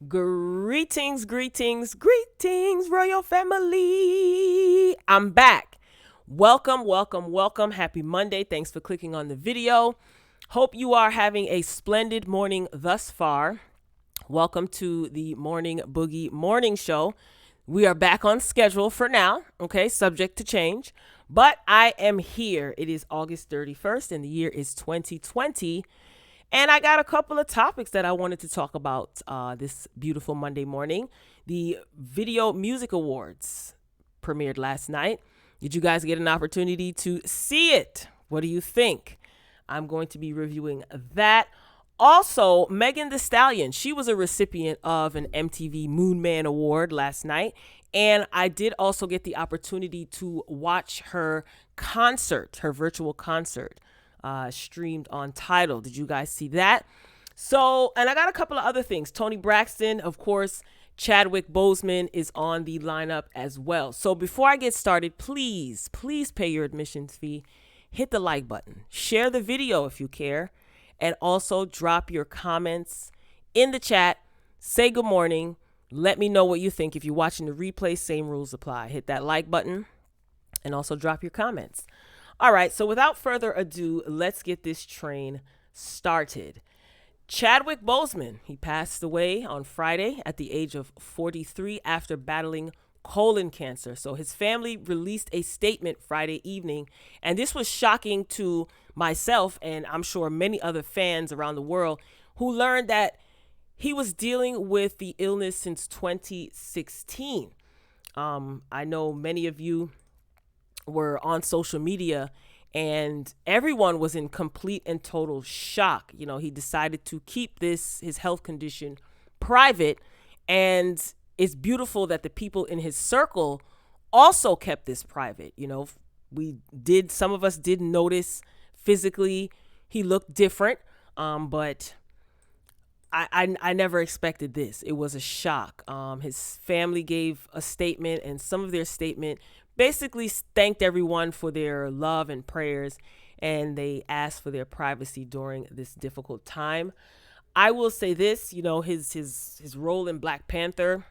Greetings, greetings, greetings, royal family. I'm back. Welcome, welcome, welcome. Happy Monday. Thanks for clicking on the video. Hope you are having a splendid morning thus far. Welcome to the Morning Boogie Morning Show. We are back on schedule for now, okay, subject to change. But I am here. It is August 31st and the year is 2020. And I got a couple of topics that I wanted to talk about this beautiful Monday morning. The Video Music Awards premiered last night. Did you guys get an opportunity to see it? What do you think? I'm going to be reviewing that. Also, Megan Thee Stallion, she was a recipient of an MTV Moon Man Award last night. And I did also get the opportunity to watch her concert, her virtual concert. Streamed on Tidal. Did you guys see that? So, and I got a couple of other things. Toni Braxton, of course, Chadwick Boseman is on the lineup as well. So before I get started, please pay your admissions fee. Hit the like button. Share the video if you care. And also drop your comments in the chat. Say good morning. Let me know what you think. If you're watching the replay, same rules apply. Hit that like button and also drop your comments. All right, so without further ado, let's get this train started. Chadwick Boseman, he passed away on Friday at the age of 43 after battling colon cancer. So his family released a statement Friday evening, and this was shocking to myself and I'm sure many other fans around the world who learned that he was dealing with the illness since 2016. I know many of you were on social media and everyone was in complete and total shock. You know, he decided to keep his health condition private, and it's beautiful that the people in his circle also kept this private. You know, some of us did notice physically he looked different, but I never expected this. It was a shock. His family gave a statement, and some of their statement basically thanked everyone for their love and prayers, and they asked for their privacy during this difficult time. I will say this, you know, his role in Black Panther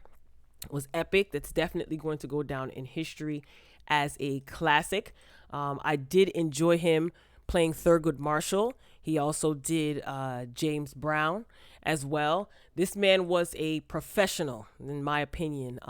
was epic. That's definitely going to go down in history as a classic. I did enjoy him playing Thurgood Marshall. He also did James Brown as well. This man was a professional, in my opinion,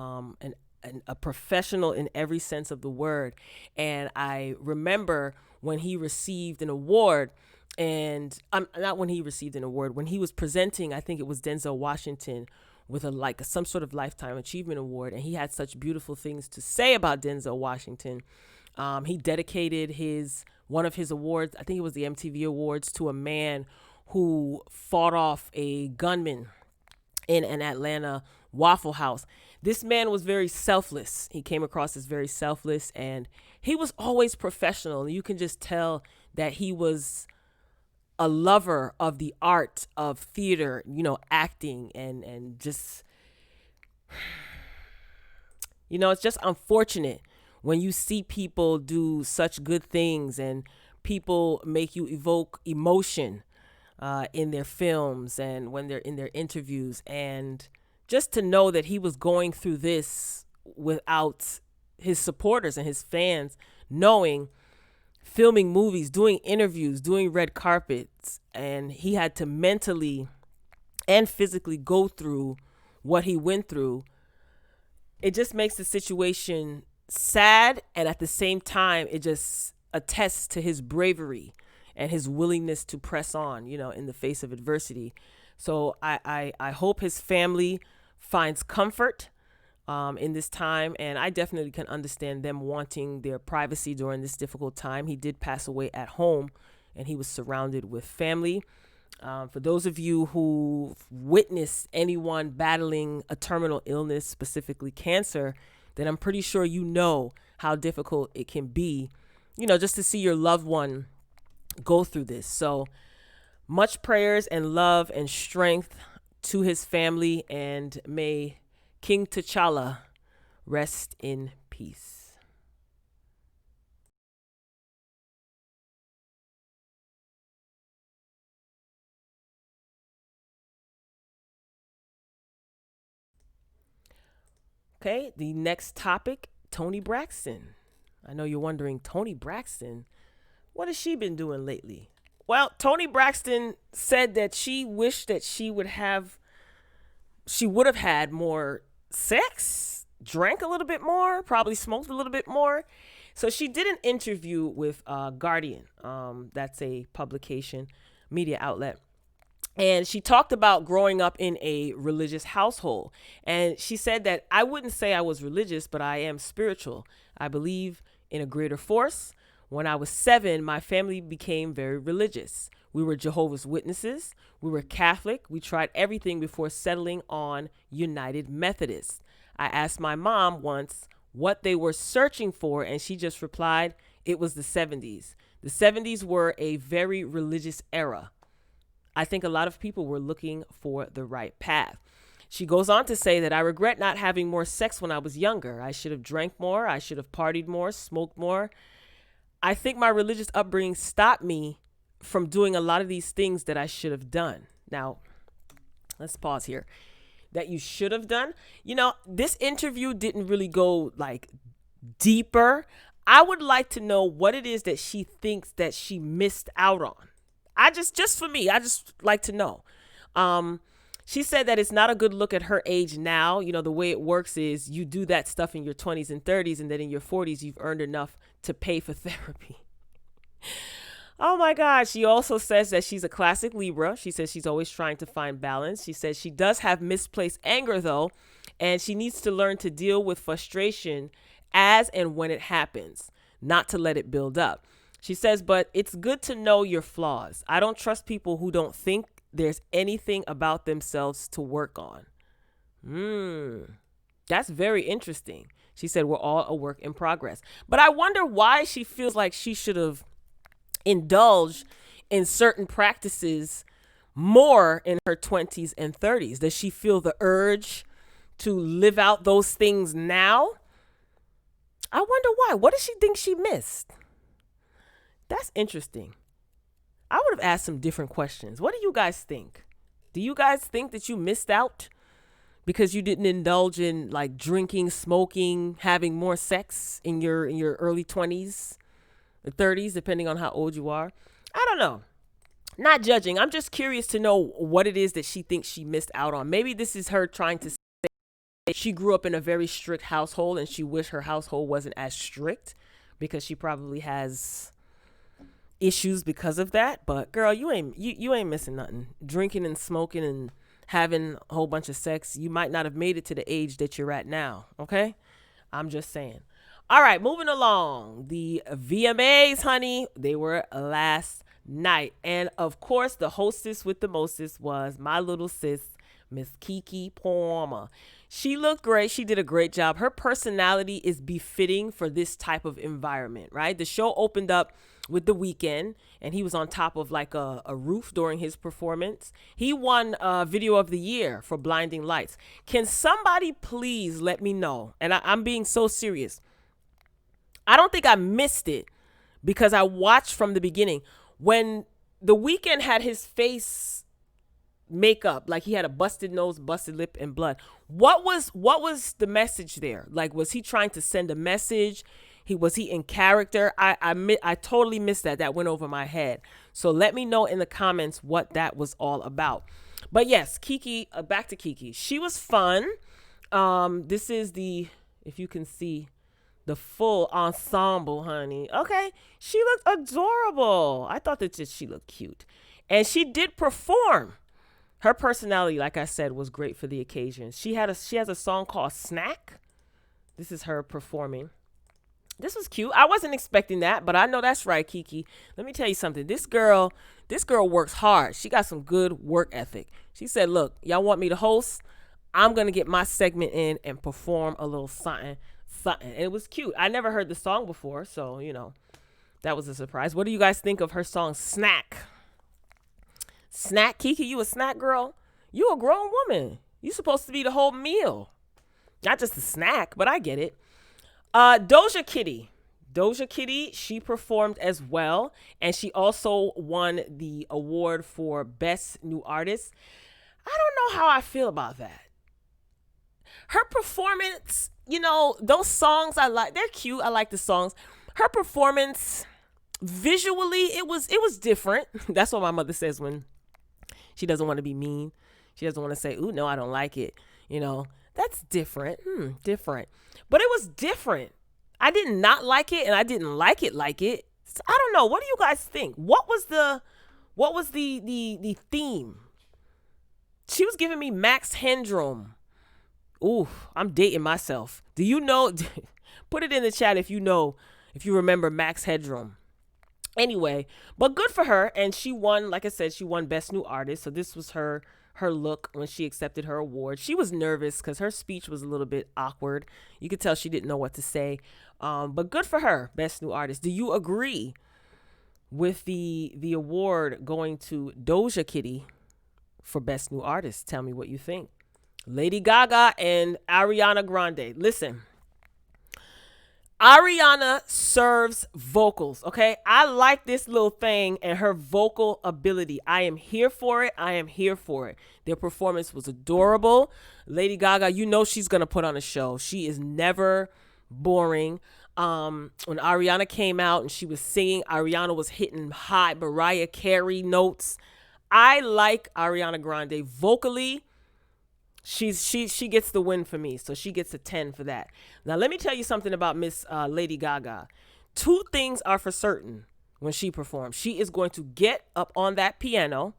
and a professional in every sense of the word. And I remember when he received an award, and not when he received an award, when he was presenting, I think it was Denzel Washington with some sort of Lifetime Achievement Award, and he had such beautiful things to say about Denzel Washington. He dedicated one of his awards, I think it was the MTV Awards, to a man who fought off a gunman in an Atlanta Waffle House. This man was very selfless. He came across as very selfless, and he was always professional. You can just tell that he was a lover of the art of theater, you know, acting, and just, you know, it's just unfortunate when you see people do such good things and people make you evoke emotion in their films and when they're in their interviews. And just to know that he was going through this without his supporters and his fans knowing, filming movies, doing interviews, doing red carpets, and he had to mentally and physically go through what he went through. It just makes the situation sad, and at the same time, it just attests to his bravery and his willingness to press on, you know, in the face of adversity. So I hope his family finds comfort in this time, and I definitely can understand them wanting their privacy during this difficult time. He did pass away at home, and he was surrounded with family. For those of you who witnessed anyone battling a terminal illness, specifically cancer, then I'm pretty sure you know how difficult it can be, you know, just to see your loved one go through this. So much prayers and love and strength to his family, and may King T'Challa rest in peace. Okay, the next topic, Toni Braxton. I know you're wondering, Toni Braxton, what has she been doing lately? Well, Toni Braxton said that she wished that she would have had more sex, drank a little bit more, probably smoked a little bit more. So she did an interview with Guardian. That's a publication, media outlet. And she talked about growing up in a religious household. And she said that I wouldn't say I was religious, but I am spiritual. I believe in a greater force. When I was 7, my family became very religious. We were Jehovah's Witnesses. We were Catholic. We tried everything before settling on United Methodist. I asked my mom once what they were searching for, and she just replied, it was the 70s. The 70s were a very religious era. I think a lot of people were looking for the right path. She goes on to say that I regret not having more sex when I was younger. I should have drank more. I should have partied more, smoked more. I think my religious upbringing stopped me from doing a lot of these things that I should have done. Now, let's pause here. That you should have done. You know, this interview didn't really go like deeper. I would like to know what it is that she thinks that she missed out on. Just for me, I just like to know. She said that it's not a good look at her age now. You know, the way it works is you do that stuff in your 20s and 30s, and then in your 40s, you've earned enough to pay for therapy. Oh my God. She also says that she's a classic Libra. She says she's always trying to find balance. She says she does have misplaced anger though, and she needs to learn to deal with frustration as and when it happens, not to let it build up. She says, but it's good to know your flaws. I don't trust people who don't think there's anything about themselves to work on. That's very interesting. She said, we're all a work in progress. But I wonder why she feels like she should have indulged in certain practices more in her 20s and 30s. Does she feel the urge to live out those things now? I wonder why. What does she think she missed? That's interesting. I would have asked some different questions. What do you guys think? Do you guys think that you missed out because you didn't indulge in like drinking, smoking, having more sex in your early 20s, or 30s, depending on how old you are? I don't know. Not judging. I'm just curious to know what it is that she thinks she missed out on. Maybe this is her trying to say she grew up in a very strict household and she wished her household wasn't as strict because she probably has issues because of that. But girl, you ain't missing nothing. Drinking and smoking and having a whole bunch of sex, you might not have made it to the age that you're at now. Okay, I'm just saying. All right, moving along. The VMAs, honey, they were last night, and of course the hostess with the mostest was my little sis, Miss Keke Palmer. She looked great. She did a great job. Her personality is befitting for this type of environment, right? The show opened up with The Weeknd, and he was on top of like a roof during his performance. He won Video of the Year for Blinding Lights. Can somebody please let me know? And I'm being so serious. I don't think I missed it because I watched from the beginning. When The Weeknd had his face makeup, like he had a busted nose, busted lip, and blood. What was the message there? Like, was he trying to send a message? Was he in character? I totally missed that. That went over my head. So let me know in the comments what that was all about. But yes, Keke, back to Keke. She was fun. This is if you can see the full ensemble, honey. Okay. She looked adorable. I thought that she looked cute. And she did perform. Her personality, like I said, was great for the occasion. She has a song called Snack. This is her performing. This was cute. I wasn't expecting that, but I know that's right, Keke. Let me tell you something. This girl works hard. She got some good work ethic. She said, look, y'all want me to host? I'm going to get my segment in and perform a little something. And it was cute. I never heard the song before, so, that was a surprise. What do you guys think of her song, Snack? Snack, Keke, you a snack girl? You a grown woman. You supposed to be the whole meal. Not just a snack, but I get it. Doja Kitty, she performed as well, and she also won the award for Best New Artist. I don't know how I feel about that. Her performance those songs I like. They're cute. I like the songs. Her performance visually, it was different. That's what my mother says when she doesn't want to be mean. She doesn't want to say, "Ooh, no, I don't like it." That's different. Different. But it was different. I did not like it, and I didn't like it. So, I don't know. What do you guys think? What was the theme? She was giving me Max Headroom. Ooh, I'm dating myself. Do you know? Put it in the chat if you remember Max Headroom. Anyway, but good for her. And she won, like I said, she won Best New Artist. So this was her look when she accepted her award. She was nervous because her speech was a little bit awkward. You could tell she didn't know what to say. But good for her, Best New Artist. Do you agree with the award going to Doja Kitty for Best New Artist? Tell me what you think. Lady Gaga and Ariana Grande. Listen, Ariana serves vocals, okay? I like this little thing and her vocal ability. I am here for it. Their performance was adorable. Lady Gaga, she's going to put on a show. She is never boring. When Ariana came out and she was singing, Ariana was hitting high Mariah Carey notes. I like Ariana Grande vocally. She gets the win for me, so she gets a 10 for that. Now let me tell you something about Miss Lady Gaga. 2 things are for certain when she performs. She is going to get up on that piano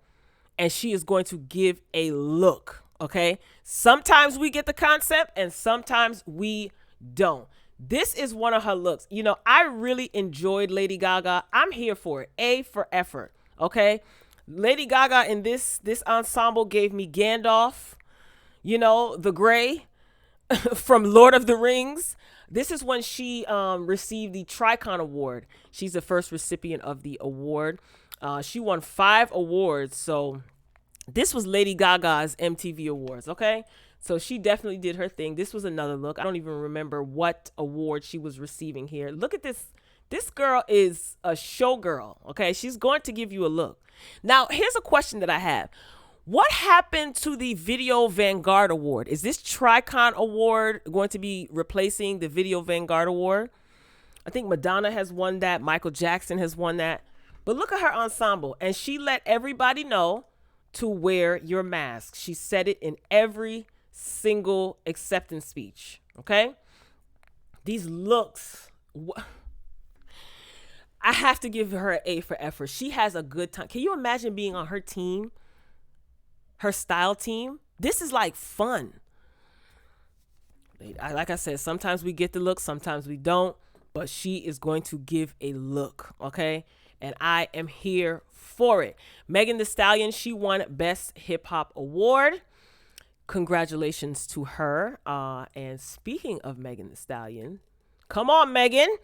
and she is going to give a look, okay? Sometimes we get the concept and sometimes we don't. This is one of her looks. I really enjoyed Lady Gaga. I'm here for it. A for effort, okay? Lady Gaga in this ensemble gave me Gandalf, the Grey from Lord of the Rings. This is when she received the Tricon Award. She's the first recipient of the award. She won 5 awards. So this was Lady Gaga's MTV Awards, okay? So she definitely did her thing. This was another look. I don't even remember what award she was receiving here. Look at this. This girl is a showgirl, okay? She's going to give you a look. Now, here's a question that I have. What happened to the Video Vanguard Award? Is this Tricon Award going to be replacing the Video Vanguard Award? I think Madonna has won that. Michael Jackson has won that. But look at her ensemble. And she let everybody know to wear your mask. She said it in every single acceptance speech. Okay? These looks. I have to give her an A for effort. She has a good time. Can you imagine being on her team? Her style team. This is like fun. Like I said, sometimes we get the look, sometimes we don't, but she is going to give a look, okay? And I am here for it. Megan Thee Stallion, she won Best Hip Hop Award. Congratulations to her. And speaking of Megan Thee Stallion, come on, Megan.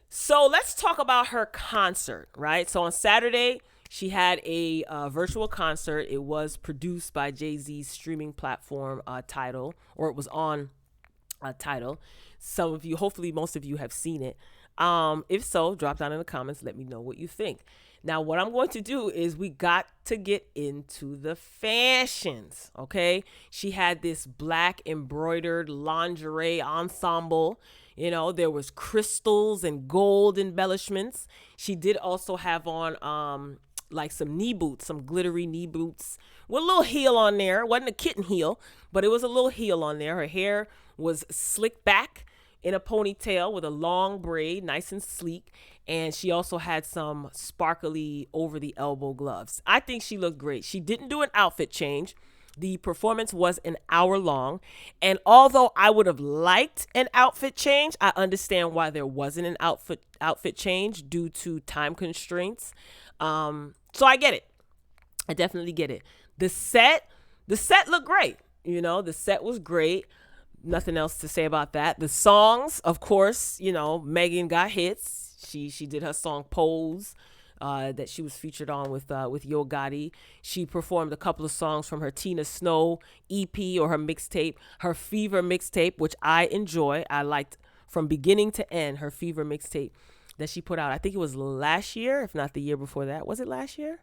So let's talk about her concert, right? So on Saturday, she had a virtual concert. It was produced by Jay-Z's streaming platform, Tidal, or it was on Tidal. Some of you, hopefully most of you have seen it. If so, drop down in the comments. Let me know what you think. Now, what I'm going to do is we got to get into the fashions, okay? She had this black embroidered lingerie ensemble. There was crystals and gold embellishments. She did also have on like some knee boots, some glittery knee boots with a little heel on there. It wasn't a kitten heel, but it was a little heel on there. Her hair was slicked back in a ponytail with a long braid, nice and sleek. And she also had some sparkly over the elbow gloves. I think she looked great. She didn't do an outfit change. The performance was an hour long. And although I would have liked an outfit change, I understand why there wasn't an outfit change due to time constraints. So I get it. I definitely get it. The set looked great. The set was great. Nothing else to say about that. The songs, of course, Megan got hits. She did her song Pose, that she was featured on with Yo Gotti. She performed a couple of songs from her Tina Snow EP or her mixtape, her Fever mixtape, which I enjoy. I liked from beginning to end her Fever mixtape that she put out. I think it was last year, if not the year before that. Was it last year?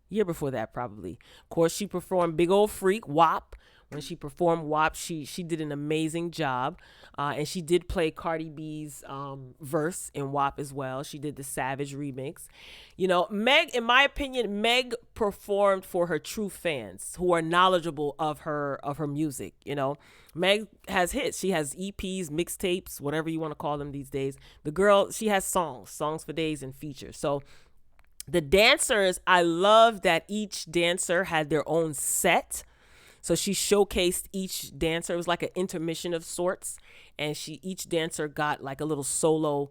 Year before that, probably. Of course, she performed Big Old Freak, WAP, when she performed WAP. She did an amazing job, and she did play Cardi B's verse in WAP as well. She did the Savage remix. You know, Meg, in my opinion, Meg performed for her true fans who are knowledgeable of her music. You know, Meg has hits. She has EPs, mixtapes, whatever you want to call them these days. The girl, she has songs for days and features. So the dancers, I love that each dancer had their own set. So she showcased each dancer. It was like an intermission of sorts. And each dancer got like a little solo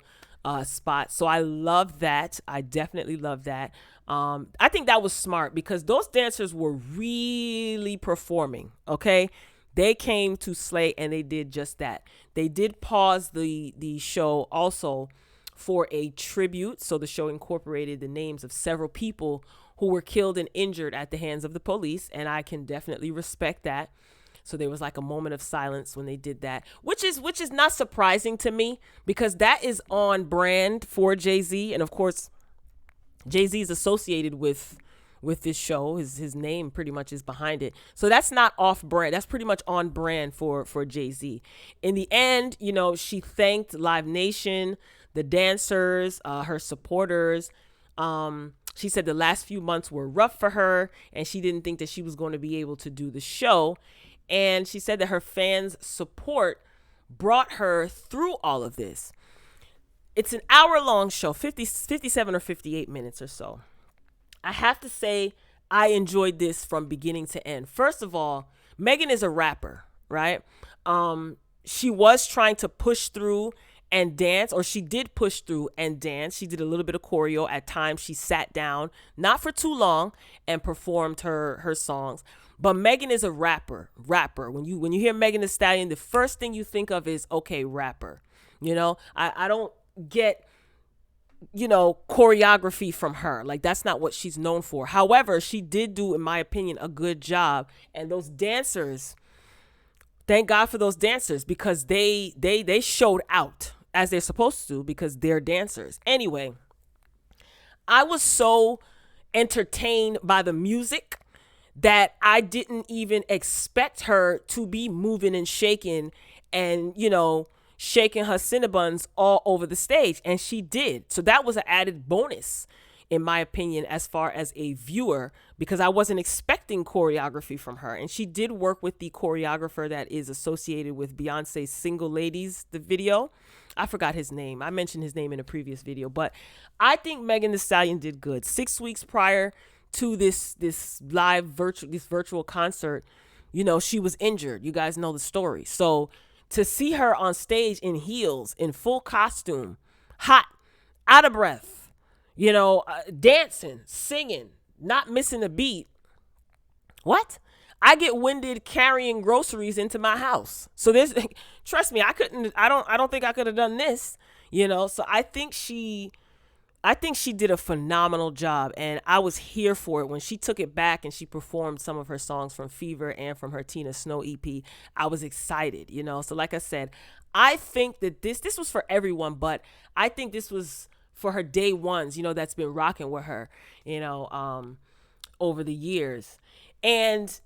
spot. So I love that. I definitely love that. I think that was smart because those dancers were really performing. Okay. They came to slay and they did just that. They did pause the show also for a tribute. So the show incorporated the names of several people who were killed and injured at the hands of the police. And I can definitely respect that. So there was like a moment of silence when they did that, which is not surprising to me because that is on brand for Jay-Z. And of course, Jay-Z is associated with this show. His name pretty much is behind it. So that's not off brand. That's pretty much on brand for Jay-Z. In the end, you know, she thanked Live Nation, the dancers, her supporters. She said the last few months were rough for her and she didn't think that she was going to be able to do the show. And she said that her fans' support brought her through all of this. It's an hour-long show, 57 or 58 minutes or so. I have to say I enjoyed this from beginning to end. First of all, Megan is a rapper, right? She was trying to push through and dance, or she did push through and dance. She did a little bit of choreo. At times she sat down, not for too long, and performed her songs. But Megan is a rapper. When you hear Megan Thee Stallion, the first thing you think of is, okay, rapper. You know, I don't get, you know, choreography from her. Like, that's not what she's known for. However, she did do, in my opinion, a good job. And those dancers, thank God for those dancers because they showed out as they're supposed to because they're dancers. Anyway, I was so entertained by the music that I didn't even expect her to be moving and shaking and, you know, shaking her Cinnabons all over the stage. And she did. So that was an added bonus, in my opinion, as far as a viewer, because I wasn't expecting choreography from her. And she did work with the choreographer that is associated with Beyonce's Single Ladies, the video. I forgot his name. I mentioned his name in a previous video, but I think Megan Thee Stallion did good. 6 weeks prior to this virtual concert, you know, she was injured. You guys know the story. So to see her on stage in heels, in full costume, hot, out of breath, you know, dancing, singing, not missing a beat. What? I get winded carrying groceries into my house. So trust me, I don't think I could have done this, you know? So I think she did a phenomenal job, and I was here for it when she took it back and she performed some of her songs from Fever and from her Tina Snow EP. I was excited, you know. So like I said, I think that this was for everyone, but I think this was for her day ones, you know, that's been rocking with her, you know, over the years. And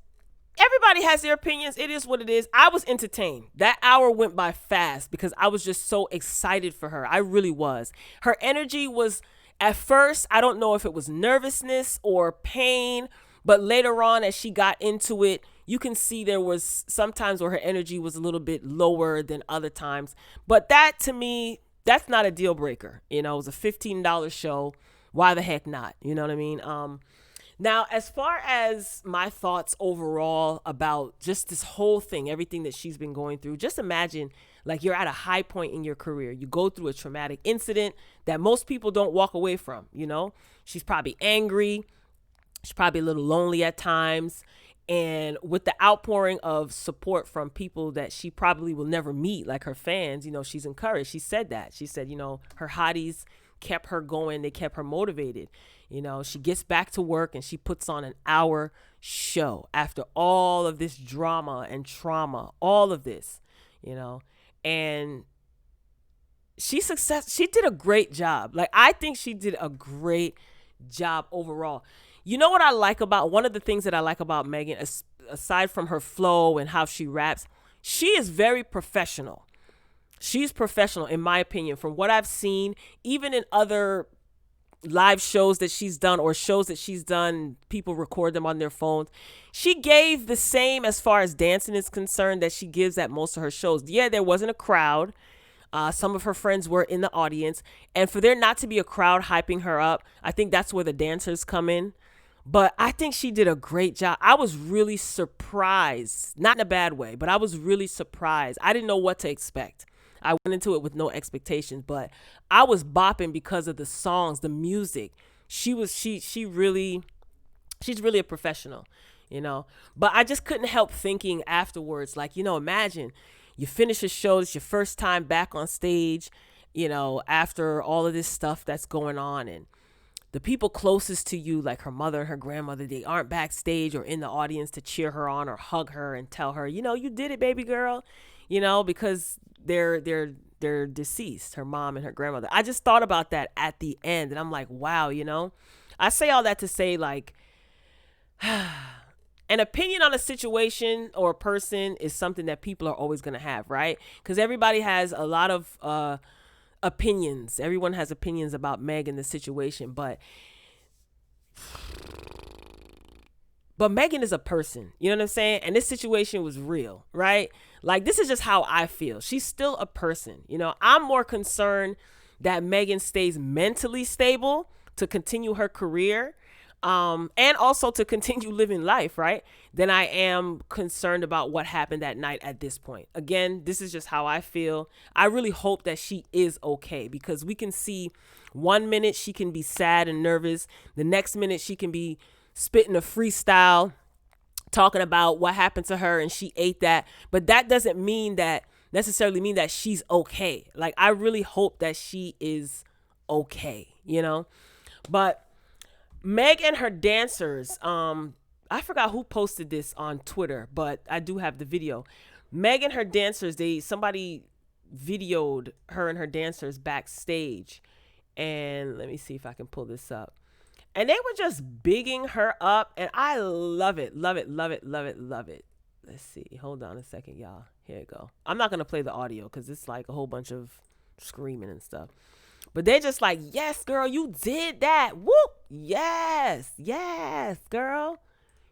everybody has their opinions. It is what it is. I was entertained. That hour went by fast because I was just so excited for her. I really was. Her energy was, at first, I don't know if it was nervousness or pain, but later on as she got into it, you can see there was sometimes where her energy was a little bit lower than other times. But that, to me, that's not a deal breaker. You know, it was a $15 show. Why the heck not? You know what I mean? Now, as far as my thoughts overall about just this whole thing, everything that she's been going through, just imagine like you're at a high point in your career. You go through a traumatic incident that most people don't walk away from, you know. She's probably angry. She's probably a little lonely at times. And with the outpouring of support from people that she probably will never meet, like her fans, you know, she's encouraged. She said that. She said, you know, her hotties kept her going. They kept her motivated. You know, she gets back to work and she puts on an hour show after all of this drama and trauma, all of this, you know, and she did a great job. Like, I think she did a great job overall. You know what I like about, one of the things that I like about Megan, aside from her flow and how she raps, she is very professional. She's professional, in my opinion, from what I've seen, even in other live shows that she's done or shows that she's done, people record them on their phones. She gave the same as far as dancing is concerned that she gives at most of her shows. Yeah, there wasn't a crowd. Some of her friends were in the audience. And for there not to be a crowd hyping her up, I think that's where the dancers come in. But I think she did a great job. I was really surprised, not in a bad way, but I was really surprised. I didn't know what to expect. I went into it with no expectations, but I was bopping because of the songs, the music. She's really a professional, you know. But I just couldn't help thinking afterwards, like, you know, imagine you finish a show, it's your first time back on stage, you know, after all of this stuff that's going on, and the people closest to you, like her mother and her grandmother, they aren't backstage or in the audience to cheer her on or hug her and tell her, you know, you did it, baby girl, you know, because they're deceased, her mom and her grandmother. I just thought about that at the end, and I'm like, wow, you know. I say all that to say, like, an opinion on a situation or a person is something that people are always going to have, right? Because everybody has a lot of opinions. Everyone has opinions about Meg and the situation, but Megan is a person, you know what I'm saying? And this situation was real, right? Like, this is just how I feel. She's still a person. You know, I'm more concerned that Megan stays mentally stable to continue her career, and also to continue living life, right? Than I am concerned about what happened that night at this point. Again, this is just how I feel. I really hope that she is okay, because we can see 1 minute she can be sad and nervous. The next minute she can be spitting a freestyle, talking about what happened to her and she ate that. But that doesn't necessarily mean that she's okay. Like, I really hope that she is okay, you know? But Meg and her dancers, I forgot who posted this on Twitter, but I do have the video. Meg and her dancers, somebody videoed her and her dancers backstage. And let me see if I can pull this up. And they were just bigging her up, and I love it, love it, love it, love it, love it. Let's see. Hold on a second, y'all. Here you go. I'm not going to play the audio because it's like a whole bunch of screaming and stuff. But they're just like, yes, girl, you did that. Whoop. Yes, yes, girl.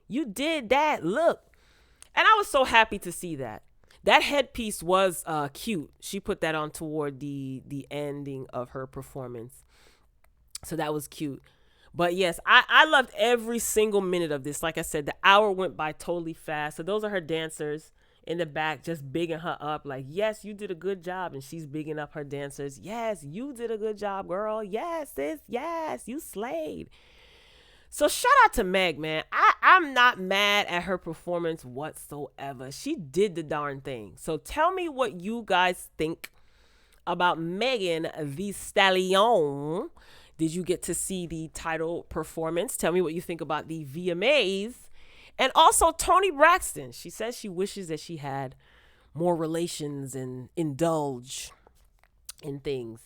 You did that. Look. And I was so happy to see that. That headpiece was cute. She put that on toward the ending of her performance. So that was cute. But yes, I loved every single minute of this. Like I said, the hour went by totally fast. So those are her dancers in the back just bigging her up. Like, yes, you did a good job. And she's bigging up her dancers. Yes, you did a good job, girl. Yes, sis. Yes, you slayed. So shout out to Meg, man. I'm not mad at her performance whatsoever. She did the darn thing. So tell me what you guys think about Megan Thee Stallion. Did you get to see the title performance? Tell me what you think about the VMAs. And also Toni Braxton. She says she wishes that she had more relations and indulge in things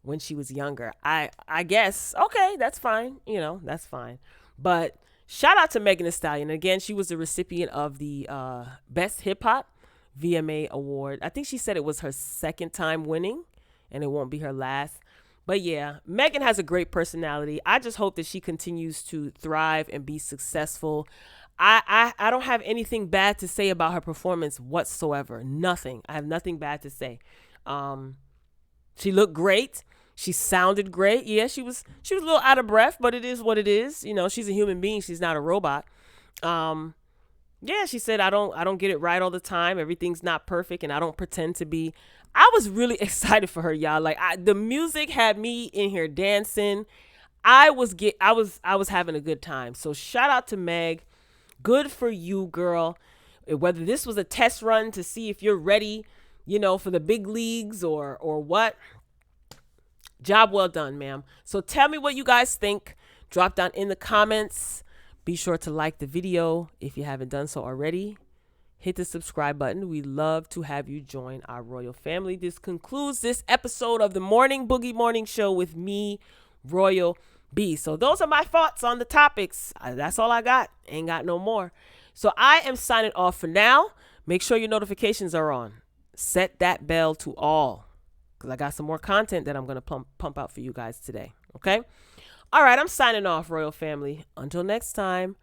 when she was younger. I guess, okay, that's fine. You know, that's fine. But shout out to Megan Thee Stallion. Again, she was the recipient of the Best Hip Hop VMA award. I think she said it was her second time winning, and it won't be her last. But yeah, Megan has a great personality. I just hope that she continues to thrive and be successful. I don't have anything bad to say about her performance whatsoever. Nothing. I have nothing bad to say. She looked great. She sounded great. Yeah, she was a little out of breath, but it is what it is. You know, she's a human being. She's not a robot. Yeah, she said, I don't get it right all the time. Everything's not perfect, and I don't pretend to be. I was really excited for her, y'all. Like, the music had me in here dancing. I was having a good time. So shout out to Meg. Good for you, girl. Whether this was a test run to see if you're ready, you know, for the big leagues or what. Job well done, ma'am. So tell me what you guys think. Drop down in the comments. Be sure to like the video if you haven't done so already. Hit the subscribe button. We'd love to have you join our royal family. This concludes this episode of the Morning Boogie Morning Show with me, Royal B. So those are my thoughts on the topics. That's all I got. Ain't got no more. So I am signing off for now. Make sure your notifications are on. Set that bell to all, because I got some more content that I'm going to pump out for you guys today. Okay? All right, I'm signing off, Royal Family. Until next time,